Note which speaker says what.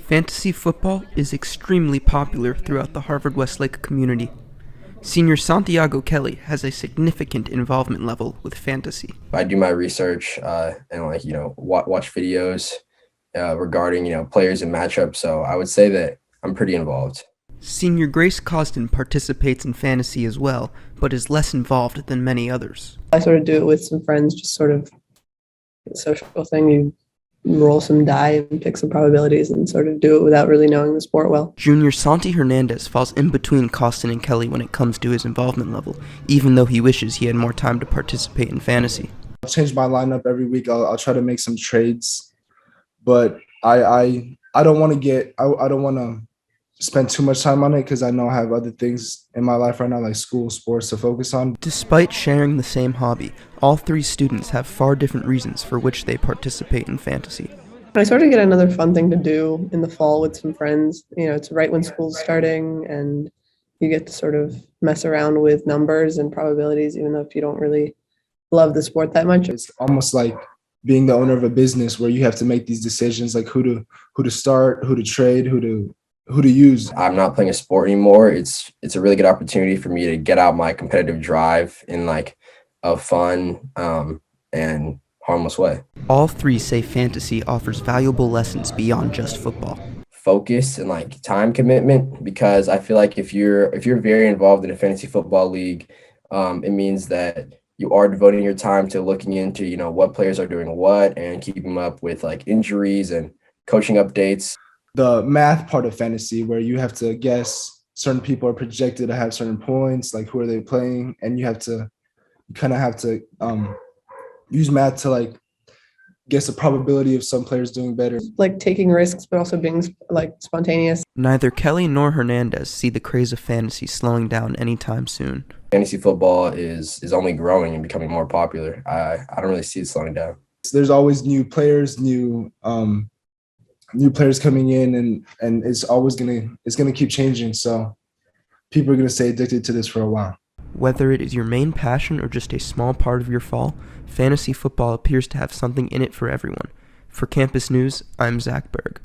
Speaker 1: Fantasy football is extremely popular throughout the Harvard-Westlake community. Senior Santiago Kelly has a significant involvement level with fantasy.
Speaker 2: I do my research and watch videos regarding players and matchups. So I would say that I'm pretty involved.
Speaker 1: Senior Grace Cosden participates in fantasy as well, but is less involved than many others.
Speaker 3: I sort of do it with some friends, just sort of a social thing. You roll some die and pick some probabilities and sort of do it without really knowing the sport well.
Speaker 1: Junior Santi Hernandez falls in between Costin and Kelly when it comes to his involvement level, even though he wishes he had more time to participate in fantasy.
Speaker 4: I'll change my lineup every week. I'll try to make some trades, but I don't want to spend too much time on it because I know I have other things in my life right now, like school, sports, to focus on.
Speaker 1: Despite sharing the same hobby, all three students have far different reasons for which they participate in fantasy.
Speaker 3: I sort of get another fun thing to do in the fall with some friends. It's right when school's starting, and you get to sort of mess around with numbers and probabilities, even though if you don't really love the sport that much.
Speaker 4: It's almost like being the owner of a business where you have to make these decisions, like who to start, who to trade, who to use.
Speaker 2: I'm not playing a sport anymore. It's a really good opportunity for me to get out my competitive drive in like a fun and harmless way.
Speaker 1: All three say fantasy offers valuable lessons beyond just football.
Speaker 2: Focus and like time commitment, because I feel like if you're very involved in a fantasy football league, it means that you are devoting your time to looking into what players are doing what and keeping up with like injuries and coaching updates.
Speaker 4: The math part of fantasy, where you have to guess certain people are projected to have certain points, like who are they playing, and you kind of have to use math to like guess the probability of some players doing better.
Speaker 3: Like taking risks, but also being like spontaneous.
Speaker 1: Neither Kelly nor Hernandez see the craze of fantasy slowing down anytime soon.
Speaker 2: Fantasy football is only growing and becoming more popular. I don't really see it slowing down.
Speaker 4: There's always new players, new players coming in, and it's gonna keep changing. So people are gonna stay addicted to this for a while.
Speaker 1: Whether it is your main passion or just a small part of your fall, fantasy football appears to have something in it for everyone. For Campus News, I'm Zach Berg.